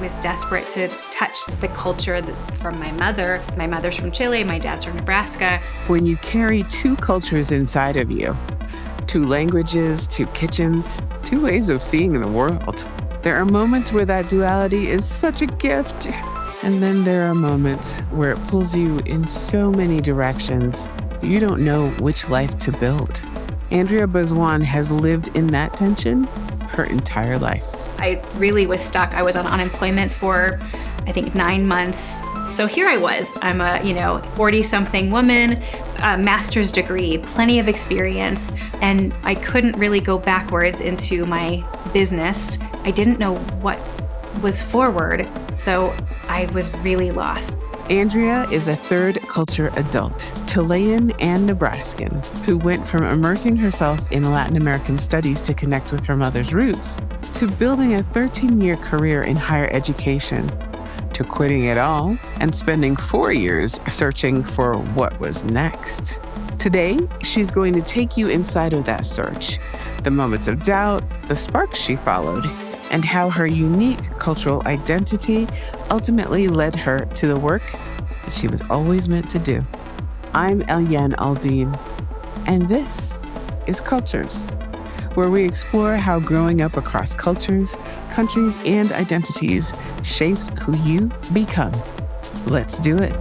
was desperate to touch the culture from my mother. My mother's from Chile, my dad's from Nebraska. When you carry two cultures inside of you, two languages, two kitchens, two ways of seeing the world, there are moments where that duality is such a gift. And then there are moments where it pulls you in so many directions, you don't know which life to build. Andrea Bazoín has lived in that tension her entire life. I really was stuck. I was on unemployment for, I think, 9 months. So here I was. I'm a, 40-something woman, a master's degree, plenty of experience, and I couldn't really go backwards into my business. I didn't know what was forward, so I was really lost. Andrea is a third culture adult, Chilean and Nebraskan, who went from immersing herself in Latin American studies to connect with her mother's roots, to building a 13-year career in higher education, to quitting it all and spending 4 years searching for what was next. Today, she's going to take you inside of that search, the moments of doubt, the sparks she followed, and how her unique cultural identity ultimately led her to the work that she was always meant to do. I'm Eliane Aldine, and this is Cultures, where we explore how growing up across cultures, countries, and identities shapes who you become. Let's do it.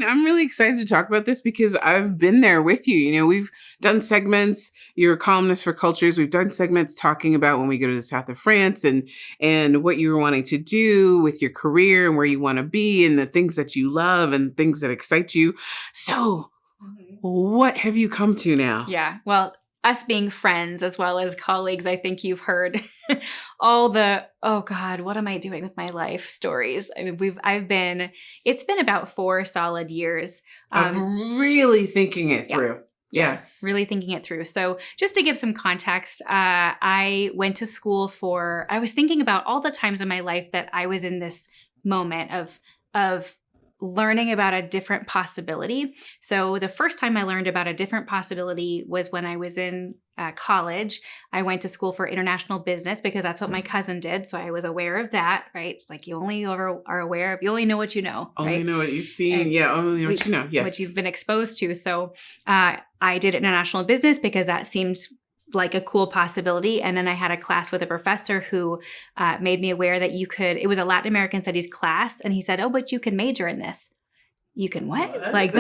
I'm really excited to talk about this because I've been there with you. We've done segments, you're a columnist for Cultures. We've done segments talking about when we go to the south of France and what you were wanting to do with your career and where you want to be and the things that you love and things that excite you. So what have you come to now? Yeah, well, us being friends as well as colleagues, I think you've heard all the, oh God, what am I doing with my life stories. I mean, it's been about 4 solid years of really thinking it through. Yes. Really thinking it through. So just to give some context, I went to school I was thinking about all the times in my life that I was in this moment of learning about a different possibility. So the first time I learned about a different possibility was when I was in college. I went to school for international business because that's what my cousin did. So I was aware of that, right? It's like you only are aware of, you only know what you know. Only know what you've seen. And only know what you know. Yes. What you've been exposed to. So I did international business because that seemed like a cool possibility. And then I had a class with a professor who made me aware that it was a Latin American studies class. And he said, oh, but you can major in this. You can what? Like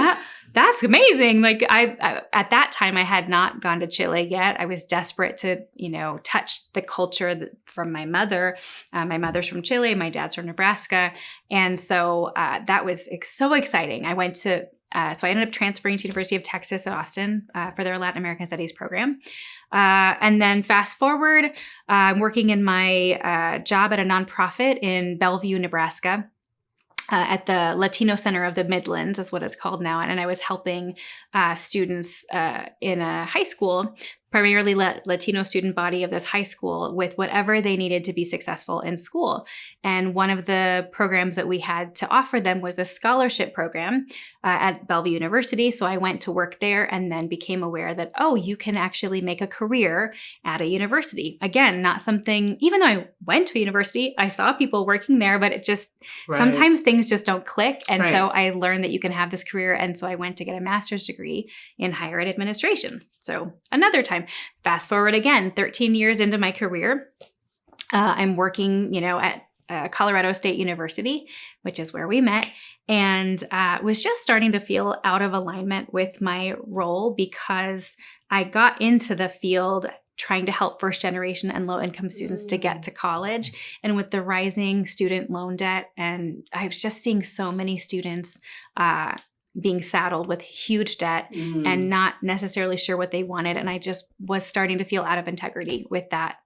that's amazing. Like I at that time, I had not gone to Chile yet. I was desperate to, touch the culture from my mother. My mother's from Chile, my dad's from Nebraska. And so that was so exciting. So I ended up transferring to University of Texas at Austin for their Latin American Studies program. And then fast forward, I'm working in my job at a nonprofit in Bellevue, Nebraska. At the Latino Center of the Midlands is what it's called now. And I was helping students in a high school, primarily Latino student body of this high school, with whatever they needed to be successful in school. And one of the programs that we had to offer them was the scholarship program at Bellevue University. So I went to work there and then became aware that, you can actually make a career at a university. Again, not something, even though I went to a university, I saw people working there, but it just, sometimes things just don't click. And so I learned that you can have this career. And so I went to get a master's degree in higher ed administration. So another time, fast forward again, 13 years into my career, I'm working, at Colorado State University, which is where we met, and was just starting to feel out of alignment with my role because I got into the field trying to help first generation and low income students to get to college. And with the rising student loan debt, and I was just seeing so many students being saddled with huge debt and not necessarily sure what they wanted. And I just was starting to feel out of integrity with that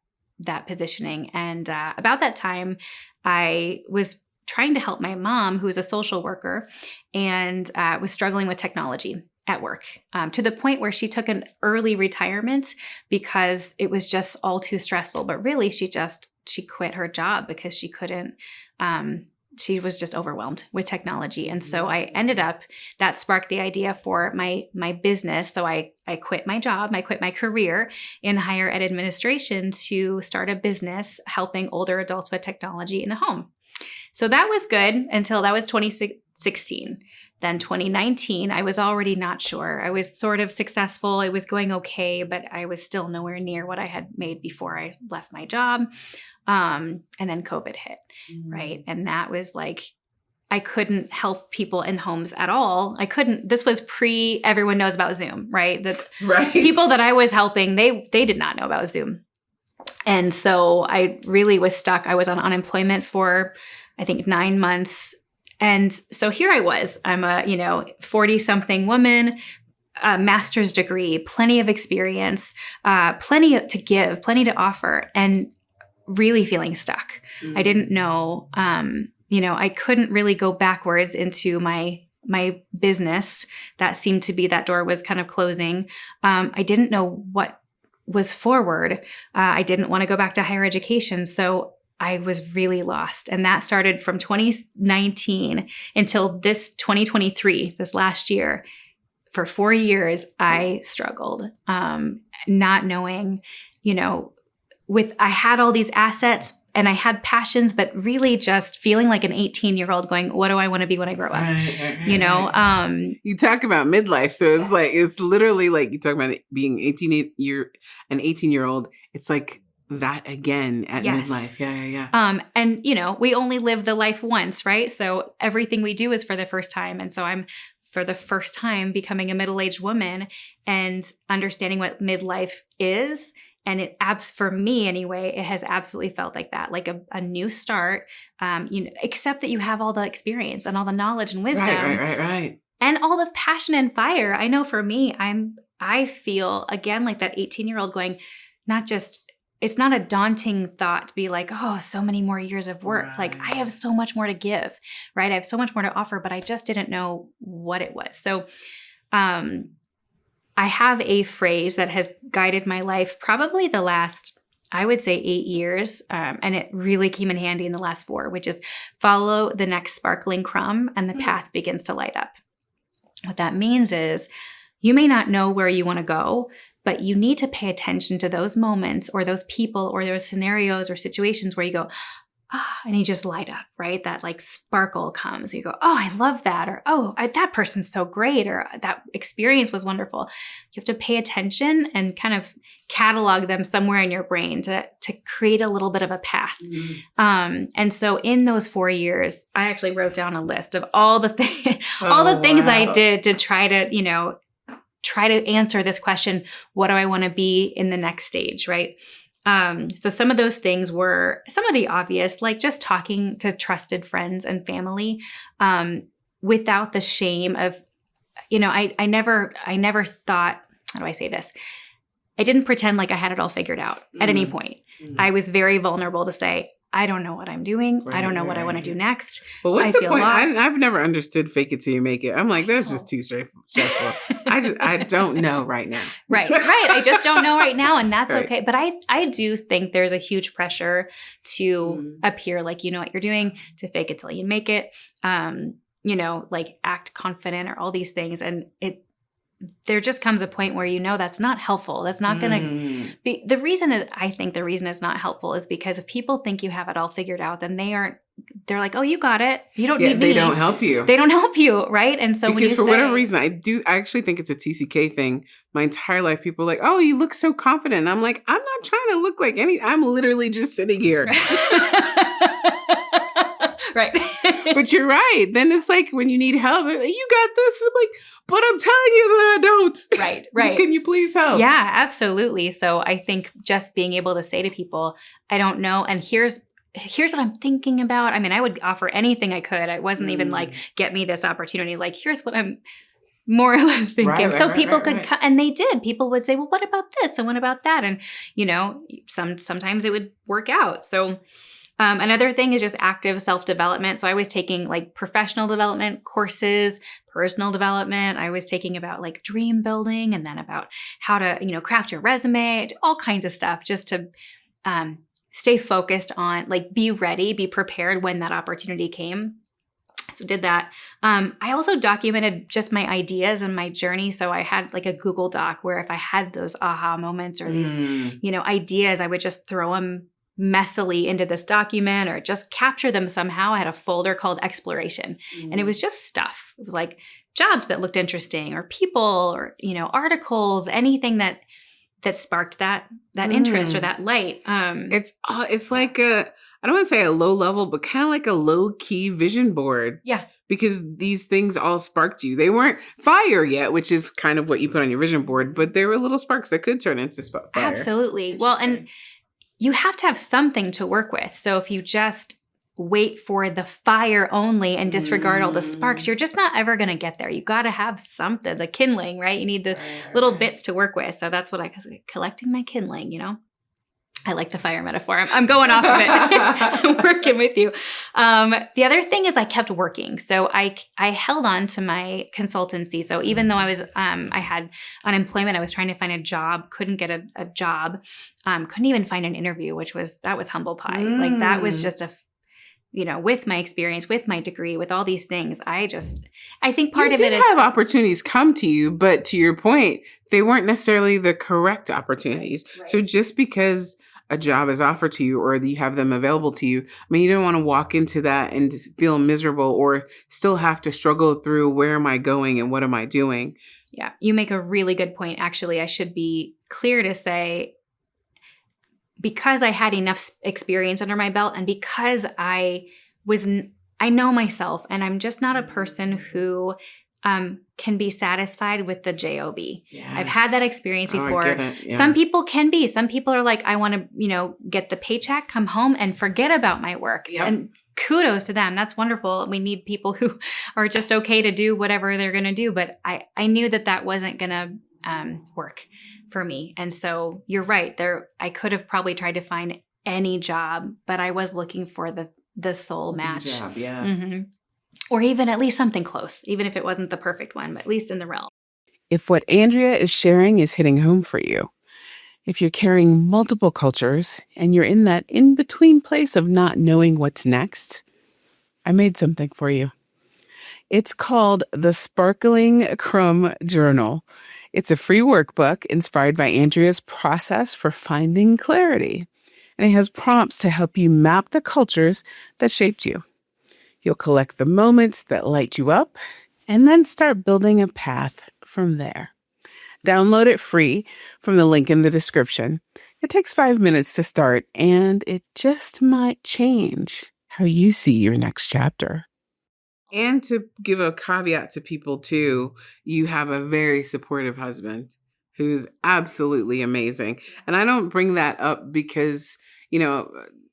positioning. And about that time, I was trying to help my mom, who is a social worker, and was struggling with technology at work to the point where she took an early retirement because it was just all too stressful. But really, she just quit her job because she couldn't, she was just overwhelmed with technology. And so I ended up, that sparked the idea for my business. So I quit my job, I quit my career in higher ed administration to start a business helping older adults with technology in the home. So that was good until that was 2016. Then 2019, I was already not sure. I was sort of successful. It was going okay, but I was still nowhere near what I had made before I left my job. And then COVID hit, right? And that was like, I couldn't help people in homes at all. This was everyone knows about Zoom, right? Right. People that I was helping, they did not know about Zoom. And so I really was stuck. I was on unemployment for, I think, 9 months. And so here I was. I'm a, 40-something woman, a master's degree, plenty of experience, plenty to give, plenty to offer, and really feeling stuck. I didn't know, I couldn't really go backwards into my business. That seemed to be, that door was kind of closing. I didn't know what was forward. I didn't want to go back to higher education. So I was really lost. And that started from 2019 until this 2023, this last year. For 4 years, I struggled, not knowing, I had all these assets and I had passions, but really just feeling like an 18-year-old going, what do I want to be when I grow up? Right. You talk about midlife. So it's literally like you talk about it being an 18-year-old. It's like that again at midlife. Yeah. And we only live the life once, right? So everything we do is for the first time. And so I'm for the first time becoming a middle-aged woman and understanding what midlife is. And for me anyway, it has absolutely felt like that, like a new start, except that you have all the experience and all the knowledge and wisdom. Right. And all the passion and fire. I know for me, I feel again like that 18-year-old going, it's not a daunting thought to be like, oh, so many more years of work. Right. Like I have so much more to give, right? I have so much more to offer, but I just didn't know what it was. So, I have a phrase that has guided my life probably the last, I would say 8 years. And it really came in handy in the last 4, which is follow the next sparkling crumb and the path begins to light up. What that means is you may not know where you want to go, but you need to pay attention to those moments or those people or those scenarios or situations where you go, and you just light up, right? That like sparkle comes. You go, oh, I love that. Or, oh, that person's so great. Or that experience was wonderful. You have to pay attention and kind of catalog them somewhere in your brain to create a little bit of a path. And so in those 4 years, I actually wrote down a list of all the things I did to try to answer this question, what do I want to be in the next stage, right? So some of those things were some of the obvious, like just talking to trusted friends and family, without the shame of, I never thought, how do I say this? I didn't pretend like I had it all figured out at any point. I was very vulnerable to say, I don't know what I'm doing. I don't know what I want to do next. Well, what's the point? I've never understood fake it till you make it. I'm like, that's just too stressful. I don't know right now. Right. I just don't know right now. And that's okay. But I do think there's a huge pressure to appear like you know what you're doing, to fake it till you make it, like act confident or all these things. And there just comes a point where that's not helpful. That's not going to be the reason. I think the reason it's not helpful is because if people think you have it all figured out, then they're like, oh, you got it. You don't need me. They don't help you. They don't help you. Right. And so because for whatever reason, I actually think it's a TCK thing. My entire life, people are like, oh, you look so confident. And I'm like, I'm not trying to look like I'm literally just sitting here. Right. But you're right. Then it's like when you need help, you got this. I'm like, but I'm telling you that I don't. Right. Can you please help? Yeah, absolutely. So I think just being able to say to people, I don't know. And here's what I'm thinking about. I mean, I would offer anything I could. I wasn't even like, get me this opportunity. Like, here's what I'm more or less thinking. So people could come, and they did. People would say, well, what about this? And what about that? And, sometimes it would work out. So another thing is just active self-development. So I was taking like professional development courses, personal development. I was taking about like dream building and then about how to, craft your resume, all kinds of stuff just to stay focused on, like, be ready, be prepared when that opportunity came. So did that. I also documented just my ideas and my journey. So I had like a Google Doc where if I had those aha moments or these, ideas, I would just throw them messily into this document or just capture them somehow. I had a folder called exploration, and it was just stuff. It was like jobs that looked interesting or people or, articles, anything that sparked that interest or that light. It's like I don't want to say a low level, but kind of like a low key vision board. Yeah. Because these things all sparked you. They weren't fire yet, which is kind of what you put on your vision board, but they were little sparks that could turn into fire. Absolutely. Well, and you have to have something to work with. So if you just wait for the fire only and disregard all the sparks, you're just not ever going to get there. You got to have something, the kindling, right? You need the little bits to work with. So that's what I was collecting my kindling, I like the fire metaphor. I'm going off of it. I'm working with you. The other thing is I kept working. So I held on to my consultancy. So even though I had unemployment, I was trying to find a job, couldn't get a job, couldn't even find an interview, that was humble pie. Like that was just with my experience, with my degree, with all these things, I think part of it is— You did have opportunities come to you, but to your point, they weren't necessarily the correct opportunities. Right. So just because a job is offered to you or you have them available to you, I mean, you don't want to walk into that and feel miserable or still have to struggle through where am I going and what am I doing? Yeah, you make a really good point. Actually, I should be clear to say, because I had enough experience under my belt and because I know myself and I'm just not a person who can be satisfied with the job. Yes. I've had that experience before. I get it. Yeah. Some people can be. Some people are like, I want to, get the paycheck, come home and forget about my work. Yep. And kudos to them. That's wonderful. We need people who are just okay to do whatever they're going to do. But I knew that wasn't going to work for me. And so you're right there. I could have probably tried to find any job, but I was looking for the soul match. Job, yeah. Mm-hmm. Or even at least something close, even if it wasn't the perfect one, but at least in the realm. If what Andrea is sharing is hitting home for you, if you're carrying multiple cultures and you're in that in-between place of not knowing what's next, I made something for you. It's called the Sparkling Crumb Journal. It's a free workbook inspired by Andrea's process for finding clarity. And it has prompts to help you map the cultures that shaped you. You'll collect the moments that light you up and then start building a path from there. Download it free from the link in the description. It takes 5 minutes to start, and it just might change how you see your next chapter. And to give a caveat to people too, you have a very supportive husband who's absolutely amazing. And I don't bring that up because,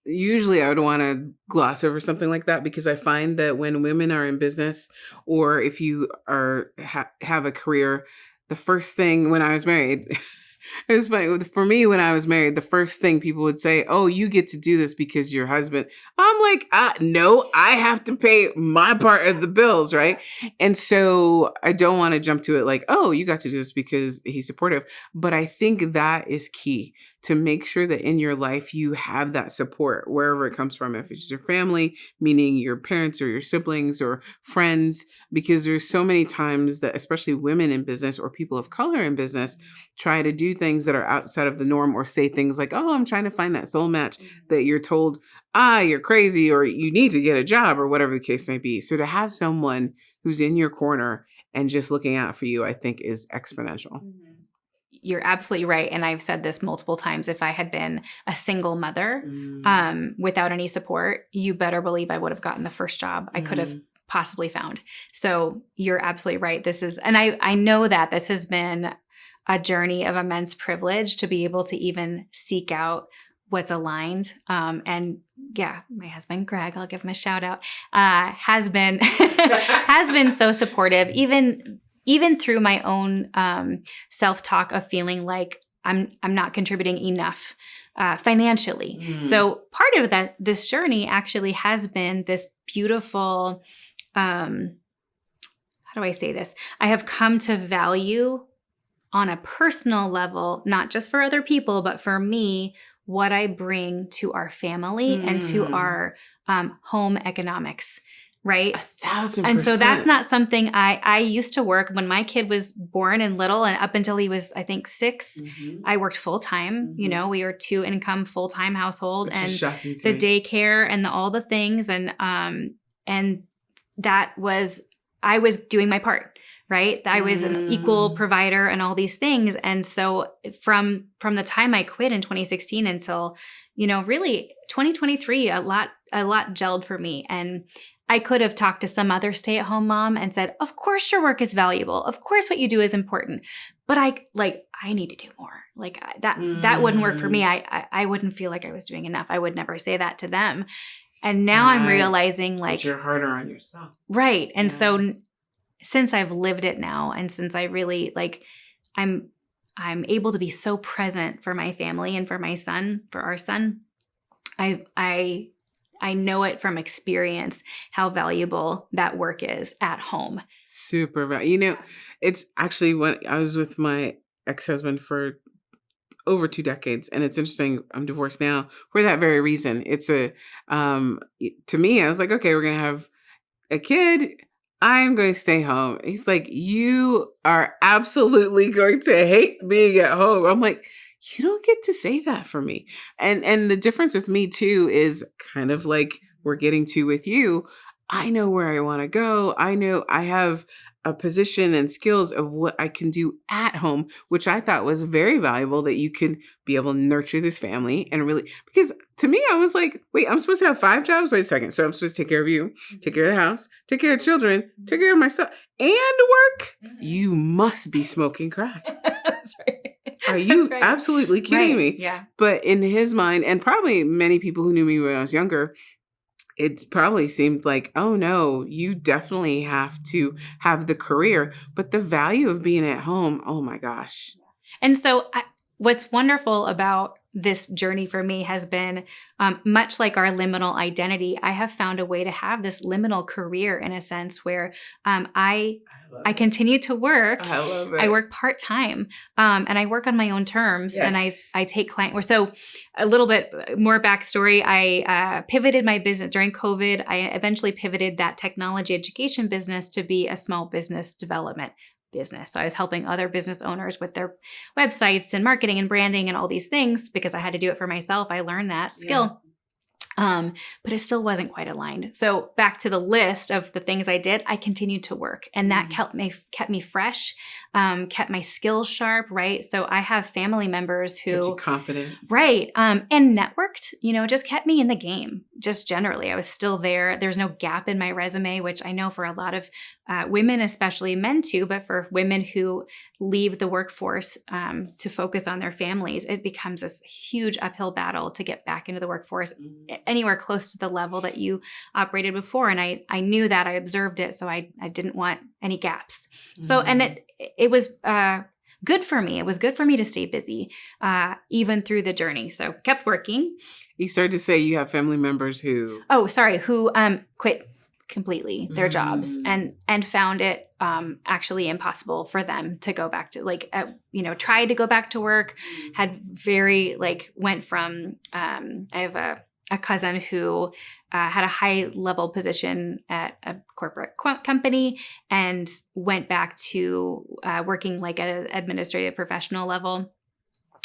usually I would want to gloss over something like that because I find that when women are in business or if you have a career, the first thing when I was married, it was funny. For me, when I was married, the first thing people would say, oh, you get to do this because your husband. I'm like, no, I have to pay my part of the bills, right? And so I don't want to jump to it like, oh, you got to do this because he's supportive. But I think that is key to make sure that in your life you have that support wherever it comes from. If it's your family, meaning your parents or your siblings or friends, because there's so many times that especially women in business or people of color in business try to do things that are outside of the norm or say things like, oh, I'm trying to find that soul match that you're told, you're crazy or you need to get a job or whatever the case may be. So to have someone who's in your corner and just looking out for you, I think is exponential. You're absolutely right. And I've said this multiple times. If I had been a single mother without any support, you better believe I would have gotten the first job I could have possibly found. So you're absolutely right. And I know that this has been a journey of immense privilege to be able to even seek out what's aligned. And yeah, my husband, Greg, I'll give him a shout out, has been so supportive, even through my own self-talk of feeling like I'm not contributing enough financially. So part of this journey actually has been this beautiful, how do I say this? I have come to value on a personal level, not just for other people, but for me, what I bring to our family and to our home economics. Right. 1,000%. And so that's not something I used to work when my kid was born and little, and up until he was, I think, 6, I worked full time. You know, we were 2-income full-time household, Which and is shocking to the me. daycare and all the things. And that was, I was doing my part, right? I was an equal provider and all these things. And so from the time I quit in 2016 until, you know, really 2023, a lot gelled for me. And I could have talked to some other stay-at-home mom and said, of course your work is valuable. Of course what you do is important. But I need to do more. Like that wouldn't work for me. I wouldn't feel like I was doing enough. I would never say that to them. And now I'm realizing but you're harder on yourself. Right. And so since I've lived it now, and since I really I'm able to be so present for my family and for my son, for our son, I know it from experience how valuable that work is at home. Super valuable. You know, it's actually when I was with my ex-husband for over 2 decades, and it's interesting. I'm divorced now for that very reason. It's to me, I was like, okay, we're going to have a kid. I'm going to stay home. He's like, you are absolutely going to hate being at home. I'm like, you don't get to say that for me. And the difference with me too is kind of like we're getting to with you. I know where I want to go. I know I have a position and skills of what I can do at home, which I thought was very valuable, that you can be able to nurture this family and really, because to me, I was like, wait, I'm supposed to have 5 jobs? Wait a second. So I'm supposed to take care of you, take care of the house, take care of children, take care of myself, and work? You must be smoking crack. That's right. Are you absolutely kidding me? Yeah. But in his mind, and probably many people who knew me when I was younger, it probably seemed like, oh no, you definitely have to have the career, but the value of being at home, oh my gosh. And so what's wonderful about this journey for me has been much like our liminal identity. I have found a way to have this liminal career in a sense where I continue to work. I love it. I work part-time and I work on my own terms. Yes. And I take client. So a little bit more backstory. I pivoted my business during COVID. I eventually pivoted that technology education business to be a small business development business. So I was helping other business owners with their websites and marketing and branding and all these things because I had to do it for myself. I learned that skill. But it still wasn't quite aligned. So back to the list of the things I did, I continued to work, and that kept me fresh, kept my skills sharp, right? So I have family members who kept you confident, right, and networked, just kept me in the game. Just generally, I was still there. There's no gap in my resume, which I know for a lot of women, especially men too, but for women who leave the workforce to focus on their families, it becomes this huge uphill battle to get back into the workforce anywhere close to the level that you operated before. And I knew that, I observed it, so I didn't want any gaps. So, and it was good for me. It was good for me to stay busy, even through the journey. So kept working. You started to say you have family members who... who quit completely their jobs and found it actually impossible for them to go back to tried to go back to work, had went from I have a cousin who had a high level position at a corporate company and went back to working at an administrative professional level,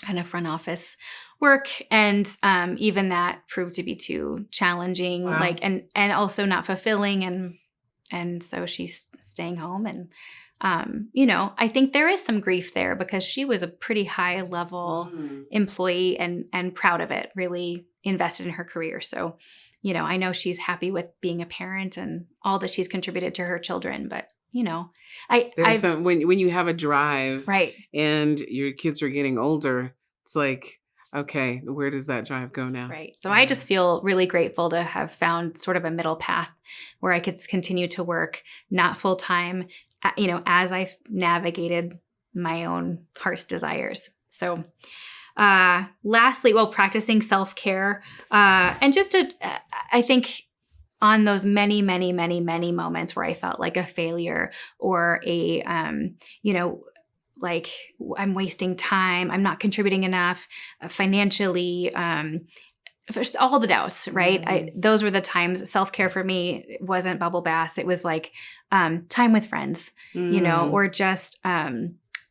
kind of front office work. And even that proved to be too challenging, and also not fulfilling. And so she's staying home. And, I think there is some grief there because she was a pretty high level employee and proud of it, really invested in her career. So, I know she's happy with being a parent and all that she's contributed to her children, but when you have a drive, right, and your kids are getting older, it's like, okay, where does that drive go now? Right. So I just feel really grateful to have found sort of a middle path where I could continue to work, not full time, as I've navigated my own heart's desires. So lastly, practicing self-care, and just I think on those many, many, many, many moments where I felt like a failure or like I'm wasting time, I'm not contributing enough financially, first, all the doubts, right? Those were the times. Self-care for me, it wasn't bubble baths. It was like time with friends, or just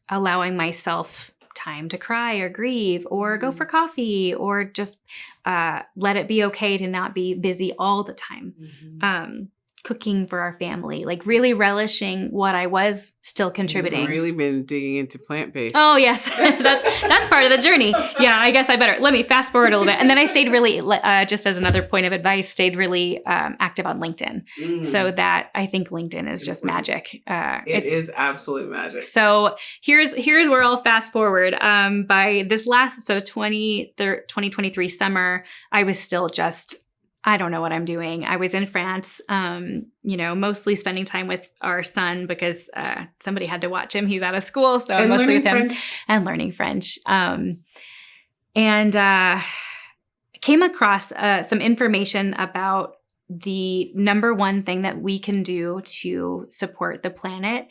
allowing myself time to cry or grieve or go for coffee or just let it be okay to not be busy all the time. Cooking for our family, like really relishing what I was still contributing. You've really been digging into plant-based. Oh yes, that's part of the journey. Yeah, I guess I better let me fast forward a little bit. And then I stayed really, just as another point of advice, stayed really active on LinkedIn. So that I think LinkedIn is just magic. It is absolute magic. So here's where I'll fast forward. By this last 2023 summer, I was still just, I don't know what I'm doing. I was in France, mostly spending time with our son because somebody had to watch him. He's out of school, so I'm mostly with him and learning French. And came across some information about the number one thing that we can do to support the planet,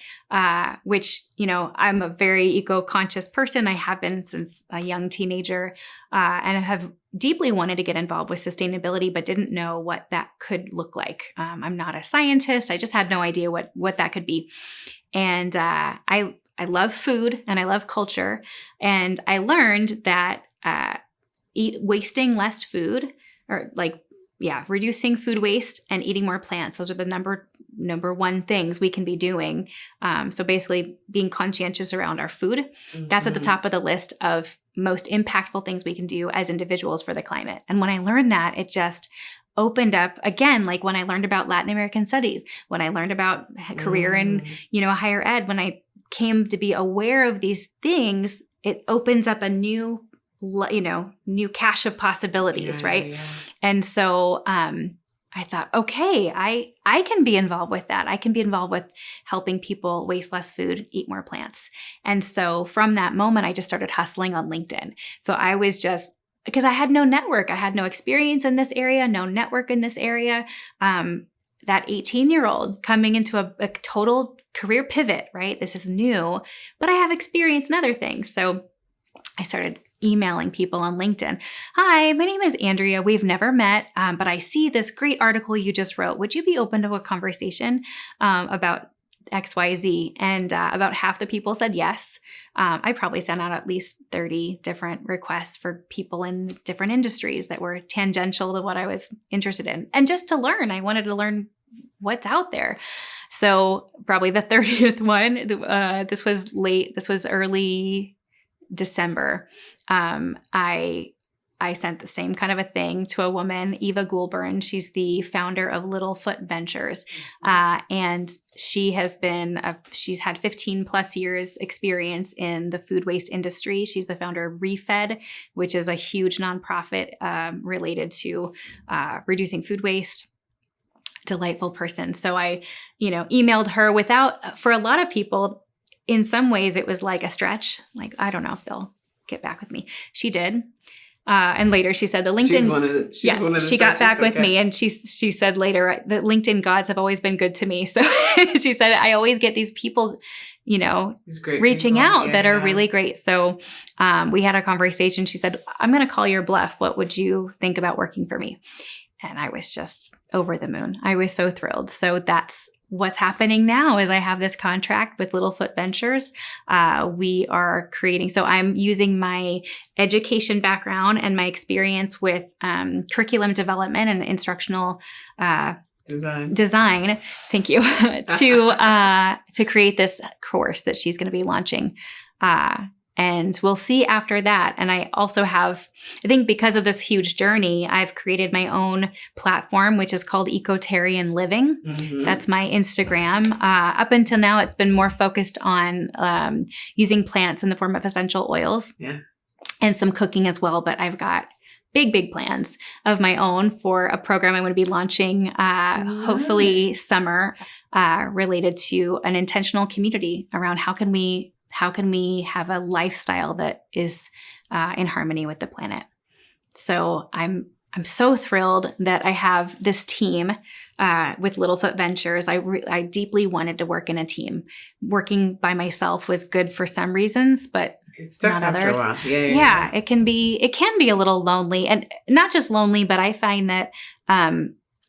which, I'm a very eco-conscious person. I have been since a young teenager, and have deeply wanted to get involved with sustainability, but didn't know what that could look like. I'm not a scientist. I just had no idea what that could be. And I love food and I love culture. And I learned that wasting less food, or reducing food waste and eating more plants. Those are the number one things we can be doing. So basically being conscientious around our food. That's at the top of the list of most impactful things we can do as individuals for the climate. And when I learned that, it just opened up again, like when I learned about Latin American studies, when I learned about a career in, higher ed, when I came to be aware of these things, it opens up a new cache of possibilities, right? Yeah. And so I thought, okay, I can be involved with that. I can be involved with helping people waste less food, eat more plants. And so from that moment, I just started hustling on LinkedIn. So I was just, because I had no network, I had no experience in this area, no network in this area. That 18-year-old coming into a total career pivot, right? This is new, but I have experience in other things. So I started emailing people on LinkedIn. Hi, my name is Andrea. We've never met, but I see this great article you just wrote. Would you be open to a conversation about XYZ? And about half the people said yes. I probably sent out at least 30 different requests for people in different industries that were tangential to what I was interested in. And just to learn, I wanted to learn what's out there. So probably the 30th one, this was early December. I sent the same kind of a thing to a woman, Eva Goulburn. She's the founder of Littlefoot Ventures. And she's had 15 plus years experience in the food waste industry. She's the founder of Refed, which is a huge nonprofit related to reducing food waste. Delightful person. So I, emailed her for a lot of people, in some ways it was like a stretch. Like, I don't know if they'll get back with me. She did. And later she said the LinkedIn, she got back with me, and she said later, the LinkedIn gods have always been good to me. So she said, I always get these people, reaching out that are really great. So we had a conversation. She said, I'm going to call your bluff. What would you think about working for me? And I was just over the moon. I was so thrilled. So that's what's happening now is I have this contract with Littlefoot Ventures. We are creating, so I'm using my education background and my experience with curriculum development and instructional design. Thank you. to create this course that she's going to be launching. And we'll see after that. And I also have, I think because of this huge journey, I've created my own platform, which is called Ecotarian Living. That's my Instagram. Up until now, it's been more focused on using plants in the form of essential oils and some cooking as well. But I've got big plans of my own for a program I'm going to be launching hopefully summer related to an intentional community around how can we have a lifestyle that is in harmony with the planet. So I'm so thrilled that I have this team with Littlefoot Ventures, I deeply wanted to work in a team. Working by myself was good for some reasons, but it's tough not after others. A while. Yeah. It can be a little lonely, and not just lonely, but I find that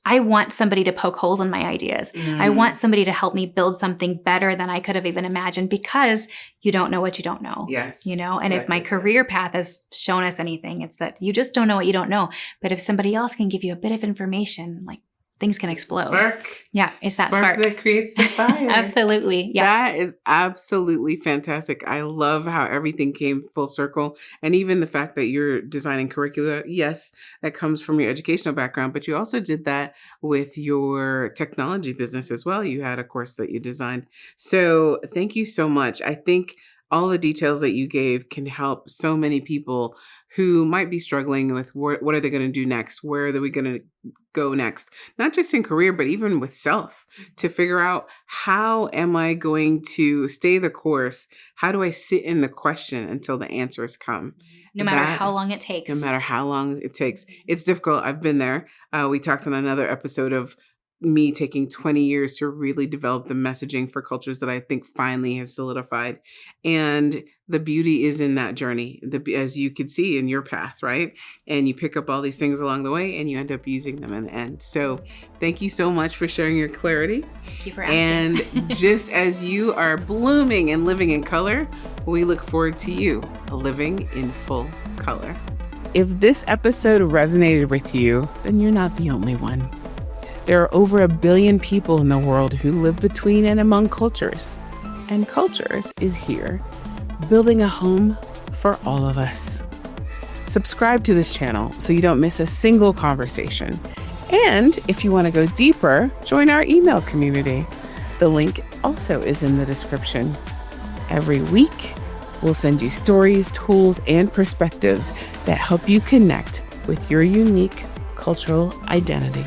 I want somebody to poke holes in my ideas. I want somebody to help me build something better than I could have even imagined, because you don't know what you don't know. Yes. And if my career path has shown us anything, it's that you just don't know what you don't know. But if somebody else can give you a bit of information, like, things can explode. Spark. Yeah, it's that spark that creates the fire. Absolutely. Yeah. That is absolutely fantastic. I love how everything came full circle. And even the fact that you're designing curricula, yes, that comes from your educational background, but you also did that with your technology business as well. You had a course that you designed. So thank you so much. I think all the details that you gave can help so many people who might be struggling with what are they going to do next? Where are we going to go next? Not just in career, but even with self, to figure out, how am I going to stay the course? How do I sit in the question until the answers come? No matter how long it takes. No matter how long it takes. It's difficult. I've been there. We talked on another episode of me taking 20 years to really develop the messaging for cultures that I think finally has solidified. And the beauty is in that journey, as you could see in your path, right? And you pick up all these things along the way and you end up using them in the end. So thank you so much for sharing your clarity. Thank you for asking. And just as you are blooming and living in color, we look forward to you living in full color. If this episode resonated with you, then you're not the only one. There are over 1 billion people in the world who live between and among cultures. And Cultures is here, building a home for all of us. Subscribe to this channel so you don't miss a single conversation. And if you want to go deeper, join our email community. The link also is in the description. Every week, we'll send you stories, tools, and perspectives that help you connect with your unique cultural identity.